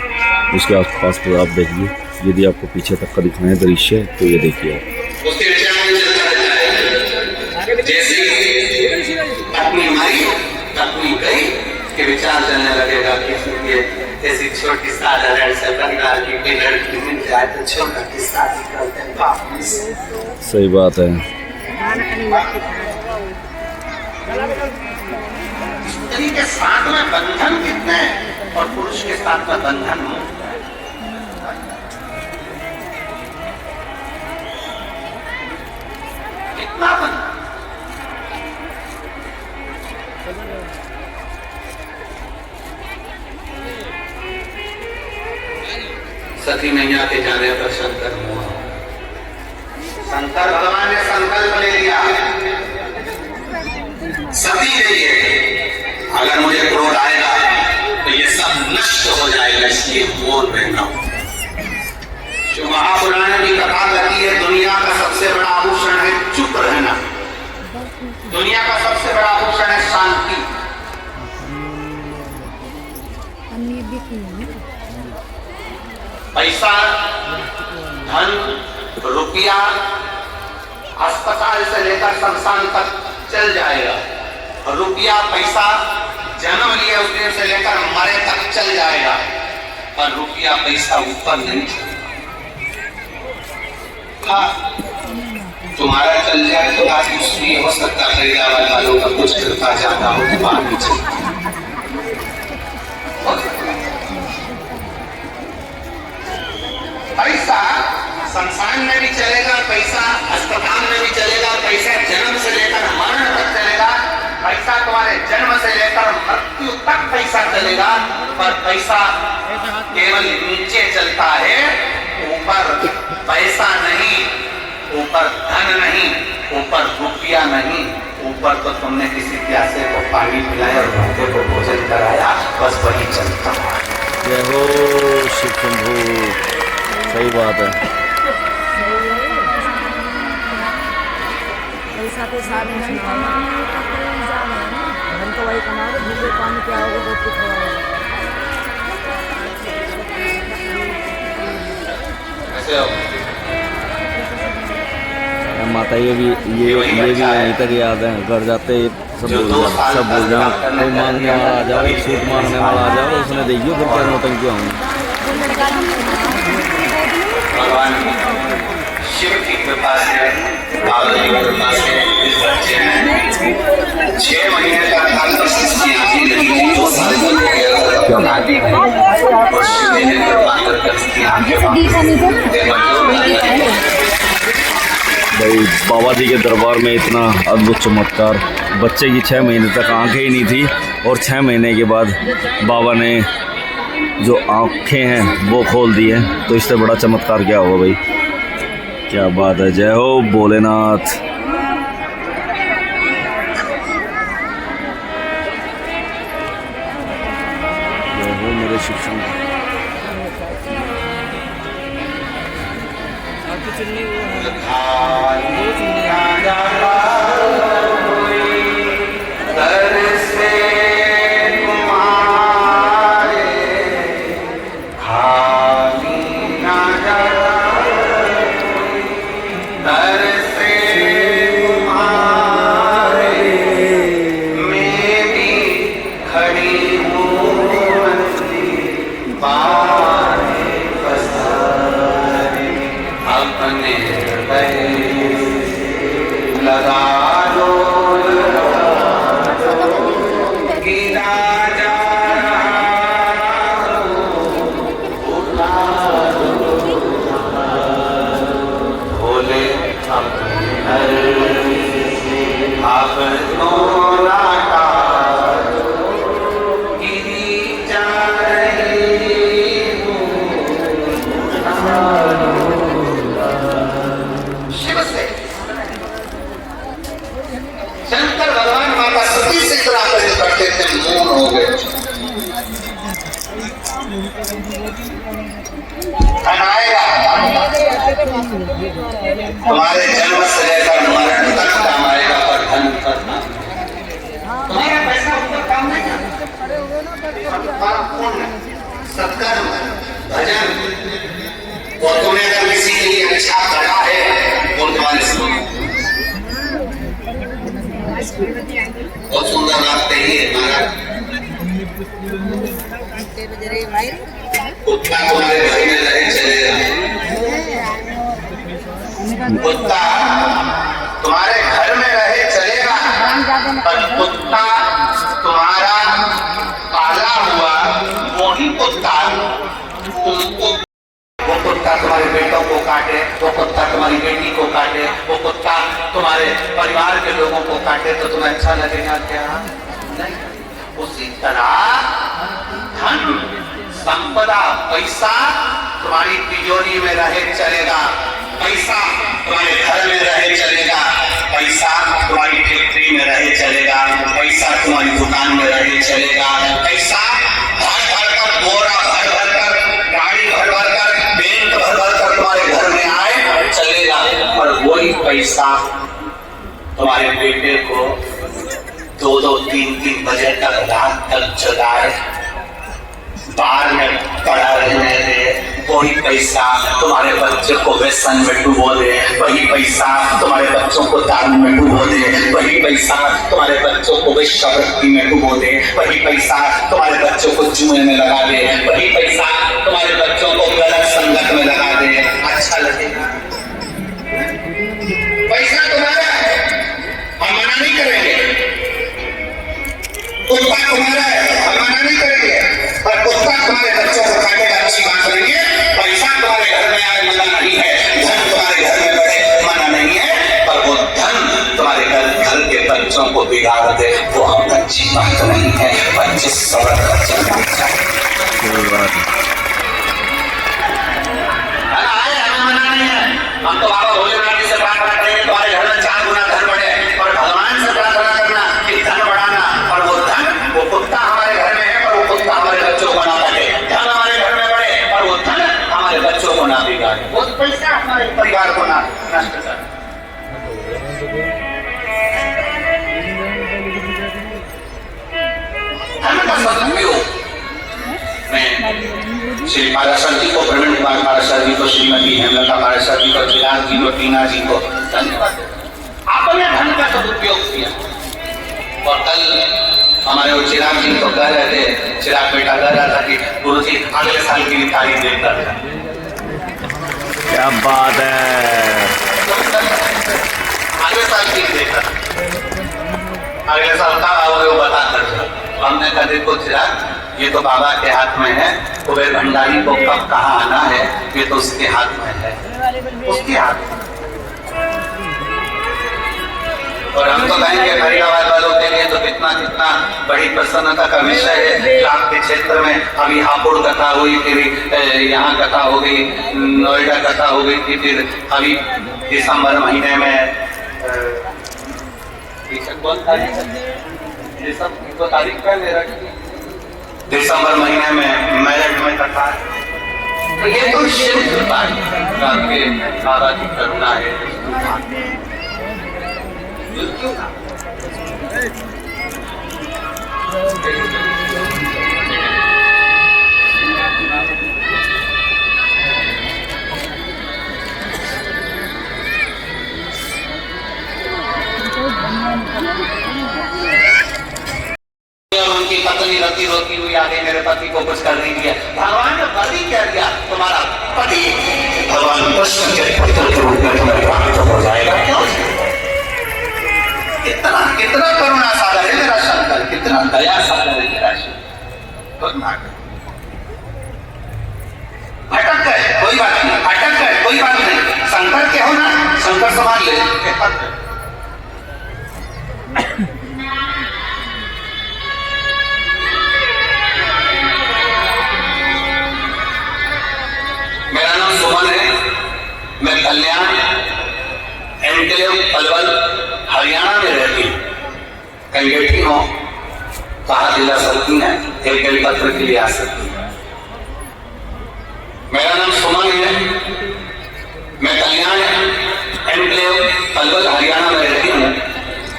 उसके आसपास तो आप देखिए। यदि आपको पीछे तक का दिखाएं दृश्य तो ये देखिए। जैसे अपनी मारी अपनी गई के विचार चलने लगेगा कि ऐसी छोटी साधारण से बंगाल की कोई लड़की मिल जाए तो छोटा की शादी करते हैं। सही बात है। स्त्री के साथ में बंधन कितने हैं और पुरुष के साथ में बंधन मुक्त है। कितना बंधन। सती मैया के जाने पर शंकर हुआ। शंकर भगवान ने संकल्प ले लिया, सती नहीं है, अगर मुझे क्रोध आएगा तो ये सब नष्ट हो जाएगा, इसलिए मौन रहना। जो महापुराण की कथा कहती है दुनिया का सबसे बड़ा आभूषण है चुप रहना, दुनिया का सबसे बड़ा आभूषण है शांति। पैसा, धन, रुपया अस्पताल से लेकर शमशान तक चल जाएगा, और रुपया पैसा जन्म लिए उस दिन से लेकर मरे तक चल जाएगा, पर रुपया पैसा ऊपर नहीं चलेगा। तुम्हारा चल जाए तो आज उसमें हो सकता है खरीदार वालों का कुछ करता जाता हो तो बाहर भी चल। पैसा संसार में भी चलेगा, पैसा अस्पताल में भी चलेगा, पैसा जन्म से लेकर मरण तक चलेगा, पैसा तुम्हारे जन्म से लेकर मृत्यु तक पैसा चलेगा, पर पैसा केवल नीचे चलता है, ऊपर पैसा नहीं, ऊपर धन नहीं, ऊपर रुपया नहीं, ऊपर तो तुमने किसी प्यासे को पानी पिलाया और भूखे को भोजन कराया, बस वही चलता है। जय हो शिव शंभू, सही बात है। पैसा तो सारे नहीं धन तो वही कमा रहे, भूखे पानी क्या होगा, रोटी खवाओगे। माता ये भी यहीं तक याद है, घर जाते सब बोल जाओ, कोई मांगने वाला आ जाओ, एक सूट मांगने वाला आ जाओ, उसने देखियो फिर क्या नौटंकी होंगी। भगवान शिव की कृपा से, बाबा जी की कृपा से इस बच्चे ने 6 महीने का काल की आंखें लगी थी, 2 साल तक हो गया और शिव जी ने कृपा करके उसकी आंखें भाई बाबा जी के दरबार में इतना अद्भुत चमत्कार। बच्चे की 6 महीने तक आंखें ही नहीं थी और 6 महीने के बाद बाबा ने जो आंखें हैं वो खोल दी है, तो इससे बड़ा चमत्कार क्या होगा भाई, क्या बात है। जय हो भोलेनाथ। जय हो मेरे शिव शंकर। शंकर भगवान माता सती से इतना प्रेम करते थे, मौन हो गए। तुम्हारे जन्म से लेकर मरण तक काम आएगा, पर धन करना तुम्हारा पैसा ऊपर काम नहीं करता। सत्कर्म, भजन, और तुमने अगर किसी के लिए अच्छा करा है वो तुम्हारे सुनो बहुत सुंदर लगते हैं महाराज। कुत्ता तुम्हारे घर में रहे चलेगा, कुत्ता तुम्हारे घर में रहे चलेगा, पर कुत्ता तुम्हारा पाला हुआ वही कुत्ता तुमको, वो कुत्ता तुम्हारे बेटों को काटे, वो कुत्ता तुम्हारी बेटी को काटे, वो कुत्ता तुम्हारे परिवार के लोगों को काटे, तो तुम्हें अच्छा लगेगा क्या? नहीं। उसी तरह धन संपदा पैसा तुम्हारी तिजोरी में रहे चलेगा, पैसा तुम्हारे घर में रहे चलेगा, पैसा तुम्हारी फैक्ट्री में रहे चलेगा, पैसा तुम्हारी दुकान में रहे चलेगा, पैसा भर भर कर बोरा भर भर कर गाड़ी भर भर कर बैंक भर भर कर तुम्हारे घर में आए चलेगा, और वही पैसा तुम्हारे बेटे को 2-2, 3-3 बजे तक रात तक जगाए बार में पड़ा रहने दे, वही पैसा तुम्हारे बच्चे को व्यसन में डुबो दे, वही पैसा तुम्हारे बच्चों को दारू में डुबो दे, वही पैसा तुम्हारे बच्चों को वेश्यावृत्ति में डुबो दे, वही पैसा तुम्हारे बच्चों को जुए में लगा दे, वही पैसा तुम्हारे बच्चों को गलत संगत में लगा दे। अच्छा लगेगा? पैसा तुम्हारा है, हम मना नहीं करेंगे, कुत्ता तुम्हारा है, हम मना नहीं करेंगे, पर कुत्ता तुम्हारे बच्चों को काटेगा, अच्छी बात नहीं है। पैसा तुम्हारे घर में आए मना नहीं है, धन तुम्हारे घर में बढ़े मना नहीं है, पर वो धन तुम्हारे घर के बच्चों को बिगाड़ दे वो हम अच्छी बात नहीं है। बच्चे सबर कर चलना चाहिए। हमें मना नहीं है, हम तो बाबा भोलेनाथ जी से प्रार्थना करेंगे तुम्हारे घर में 4 गुना धन बढ़े, और भगवान से प्रार्थना करना कि धन बढ़ाना, और वो धन वो कुत्ता हमारे घर में है, पर वो कुत्ता हमारे बच्चों को ना काटे, धन हमारे घर में बढ़े और वो धन हमारे बच्चों को ना बिगाड़े, वो पैसा हमारे परिवार को ना नष्ट करे। धन का सदुपयोग मैं श्री पाराशर जी को, प्रवीण कुमार पाराशर जी को, श्रीमती हेमलता पाराशर जी को, चिराग जी को, टीना जी को धन्यवाद। आपने धन का सदुपयोग किया, और कल हमारे वो चिराग जी तो कह रहे थे, चिराग बेटा कह रहा था कि गुरु जी अगले साल की भी तारीख देखकर, क्या बात है, अगले साल की देखकर, अगले साल कब आओगे वो बता कर। हमने कहा देखो चिराग, ये तो बाबा के हाथ में है, कुबेर भंडारी को कब कहाँ आना है ये तो उसके हाथ में है, उसके हाथ में। और हम तो कहेंगे फरीदाबाद वालों के लिए तो कितना कितना बड़ी प्रसन्नता का विषय है कि आपके क्षेत्र में अभी हापुड़ कथा हुई, फिर यहाँ कथा हो गई, नोएडा कथा हो गई थी, फिर अभी दिसंबर महीने में कौन तारीख ये सब तो तारीख का मेरा दिसंबर महीने में मेरठ में कथा है। तो ये तो शिव कृपा के बाबा की करुणा है। उनकी पत्नी रोती रोती हुई आ गई, मेरे पति को कुछ कर नहीं दिया। भगवान ने पति क्या दिया? तुम्हारा पति भगवान कृष्ण के पुत्र के रूप में तुम्हारे प्राप्त हो जाएगा। कितना कितना करुणा सागर है मेरा शंकर, कितना दया सागर है मेरा शिव। भटक गए कोई बात नहीं, भटक गए कोई बात नहीं, शंकर के हो ना, शंकर समान ले। मेरा नाम सुमन है, मैं कल्याण एनक्लेव पलवल हरियाणा में रहती हूँ। कहीं बैठी हो कहा दिला सकती हैं, एक पत्र के लिए आ सकती है। मेरा नाम सुमन है, मैं कल्याण एनक्लेव पलवल हरियाणा में रहती हूँ।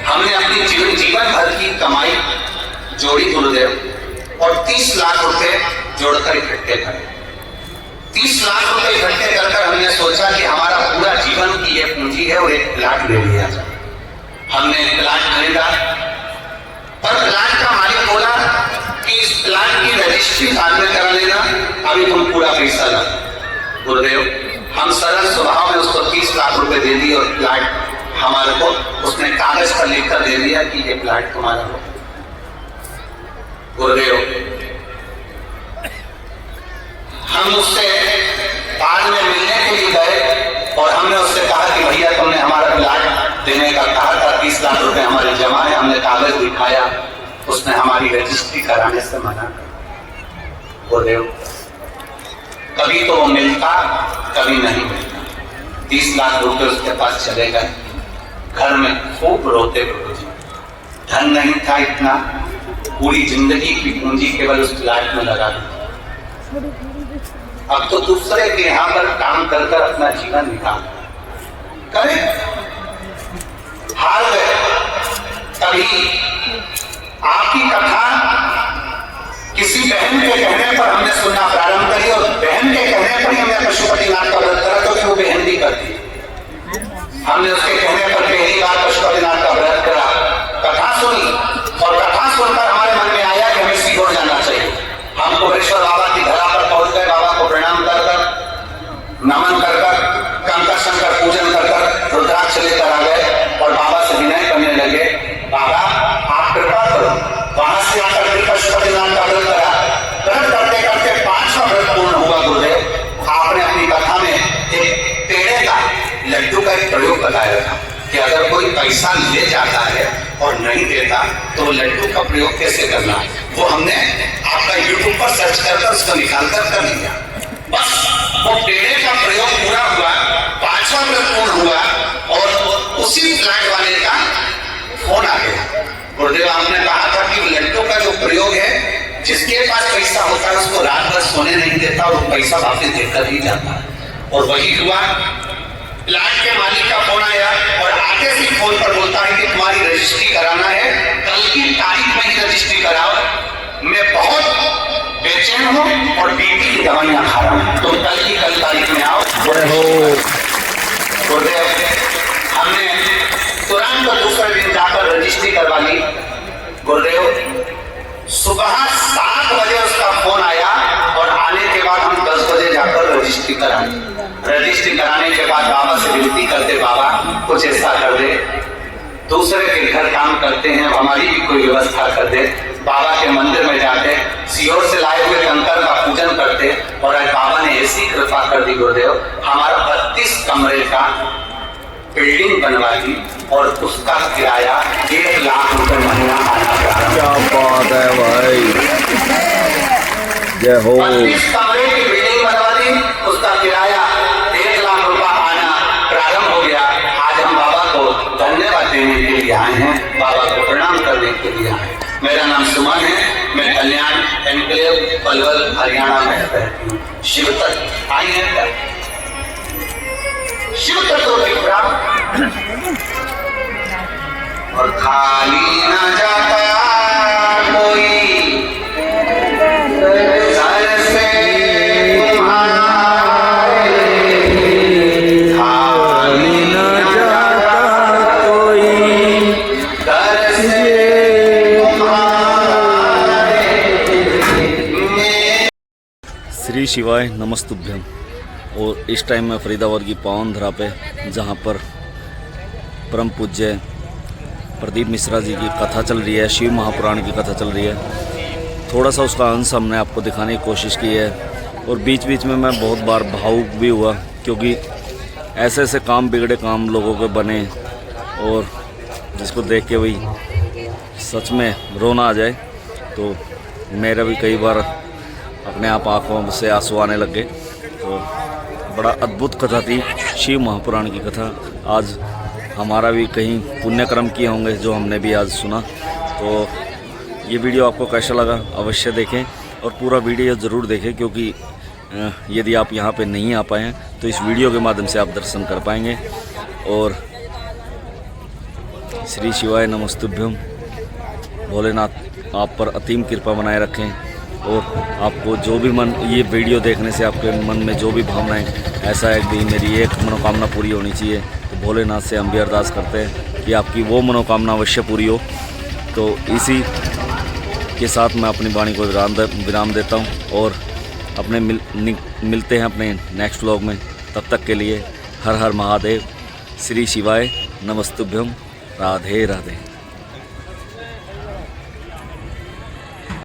हमने अपनी जीवन भर की कमाई जोड़ी गुरुदेव और 30 लाख रुपए जोड़कर इकट्ठे करे। 30 लाख रुपए इकट्ठे कर हमने सोचा कि हमारा पूरा जीवन की ये पूंजी है और एक प्लाट ले लिया जाए। हमने प्लाट खरीदा, पर प्लाट का मालिक बोला कि इस प्लाट की रजिस्ट्री बाद में करा लेना, अभी तुम पूरा पैसा ला। गुरुदेव हम सरल स्वभाव में उसको 30 लाख रुपए दे दिए और प्लाट हमारे को उसने कागज पर लिखकर दे दिया कि ये प्लाट तुम्हारा हो। गुरुदेव, हम उससे बाद में मिलने के लिए गए और हमने उससे कहा कि भैया तुमने हमारा प्लाट देने का कहा था, 30 लाख रुपए हमारे जमा है। हमने कागज दिखाया, उसने हमारी रजिस्ट्री कराने से मना कर। गुरुदेव, कभी तो वो मिलता, कभी नहीं मिलता। 30 लाख रुपए उसके पास चले गए। घर में खूब रोते गुरुजी, धन नहीं था इतना, पूरी जिंदगी की पूंजी केवल उस प्लाट में लगा दी। अब तो दूसरे के यहाँ पर काम कर कर अपना जीवन निकाल करे, हार गए। तभी आपकी कथा किसी बहन के कहने पर हमने सुनना प्रारंभ करी और बहन के कहने पर ही हमने पशुपतिनाथ का व्रत करा, क्योंकि वो बहन भी करती। हमने उसके कहने पर पहली बार पशुपतिनाथ का व्रत करा, कथा सुनी और कथा सुनकर हमारे मन में आया कि हमें सीहोर जाना चाहिए। हम कोटेश्वर बाबा की धरा पर पहुंच गए। बाबा को प्रणाम कर कर, नमन कर कर, कंकर शंकर पूजन कर कर रुद्राक्ष लेकर आ गए और बाबा से विनय करने लगे, बाबा आप कृपा करो। वहां से आकर फिर पशुपतिनाथ का व्रत करा। व्रत करते करते 5वां व्रत पूर्ण हुआ। गुरुदेव, आपने अपनी कथा में एक पेड़े का, लड्डू का एक प्रयोग बताया था कि अगर कोई पैसा ले जाता है और नहीं देता तो लड्डू का प्रयोग कैसे करना है। वो हमने आपका यूट्यूब पर सर्च कर उसको निकाल कर लिया। बस वो पेड़े का प्रयोग पूरा हुआ, 5वां व्रत पूर्ण हुआ और उसी प्लाट वाले का फोन आ गया। गुरुदेव, आपने कहा था कि लड्डू का जो प्रयोग है, जिसके पास पैसा होता है उसको रात भर सोने नहीं देता और वो पैसा वापस देकर ही जाता है। और वही हुआ। प्लाट के मालिक का फोन आया और आगे से फोन पर बोलता है कि तुम्हारी रजिस्ट्री कराना है, कल की तारीख में ही रजिस्ट्री कराओ। मैं बहुत बेचैन हूँ और बीपी की दवाइयां खा रहा हूँ, तुम कल तारीख में आओ। गुरुदेव, हमने तुरंत दूसरे दिन जाकर रजिस्ट्री करवा ली। गुरुदेव, सुबह 7 बजे उसका फोन आया और आने के बाद हम 10 बजे जाकर रजिस्ट्री कराई। रजिस्ट्री कराने के बाद बाबा से विनती करते, बाबा कुछ ऐसा कर दे, दूसरे के घर काम करते हैं, हमारी भी कोई व्यवस्था कर दे। बाबा के मंदिर में जाके सीहोर से लाए हुए कंकर का पूजन करते और आज बाबा ने ऐसी कृपा कर दी। गुरुदेव, हमारा 32 कमरे का बिल्डिंग बनवा दी और उसका किराया 1 लाख रुपए महीना आना प्रारंभ। क्या बात है भाई, जय हो। 32 कमरे की बिल्डिंग बनवा दी, उसका किराया 1 लाख रुपया आना प्रारंभ हो गया। आज हम बाबा को धन्यवाद देने के लिए आए हैं, बाबा को प्रणाम करने के लिए आए हैं। मेरा नाम सुमन है, मैं कल्याण एनक्लेव पलवल हरियाणा में रहती हूँ। शिव तक आई है क्या? शिव तक और खाली ना जाता कोई सर से तुम्हारे, खाली ना जाता कोई सर से तुम्हारे। श्री शिवाय नमस्तुभ्यम। और इस टाइम मैं फरीदाबाद की पावन धरा पे, जहाँ पर परम पूज्य प्रदीप मिश्रा जी की कथा चल रही है, शिव महापुराण की कथा चल रही है। थोड़ा सा उसका अंश हमने आपको दिखाने की कोशिश की है और बीच बीच में मैं बहुत बार भावुक भी हुआ, क्योंकि ऐसे ऐसे काम, बिगड़े काम लोगों के बने और जिसको देख के वही सच में रोना आ जाए। तो मेरा भी कई बार अपने आप आँखों से आंसू आने लग गए। तो बड़ा अद्भुत कथा थी शिव महापुराण की कथा। आज हमारा भी कहीं पुण्यक्रम किए होंगे जो हमने भी आज सुना। तो ये वीडियो आपको कैसा लगा अवश्य देखें और पूरा वीडियो ज़रूर देखें, क्योंकि यदि आप यहाँ पे नहीं आ पाए हैं तो इस वीडियो के माध्यम से आप दर्शन कर पाएंगे। और श्री शिवाय नमस्तुभ्यम। भोलेनाथ आप पर असीम कृपा बनाए रखें और आपको जो भी मन, ये वीडियो देखने से आपके मन में जो भी भावनाएं, ऐसा है कि मेरी एक मनोकामना पूरी होनी चाहिए, तो भोलेनाथ से हम भी अरदास करते हैं कि आपकी वो मनोकामना अवश्य पूरी हो। तो इसी के साथ मैं अपनी वाणी को विराम देता हूँ और अपने मिलते हैं अपने नेक्स्ट व्लॉग में। तब तक के लिए हर हर महादेव। श्री शिवाय नमस्तुभ्यम, राधे राधे।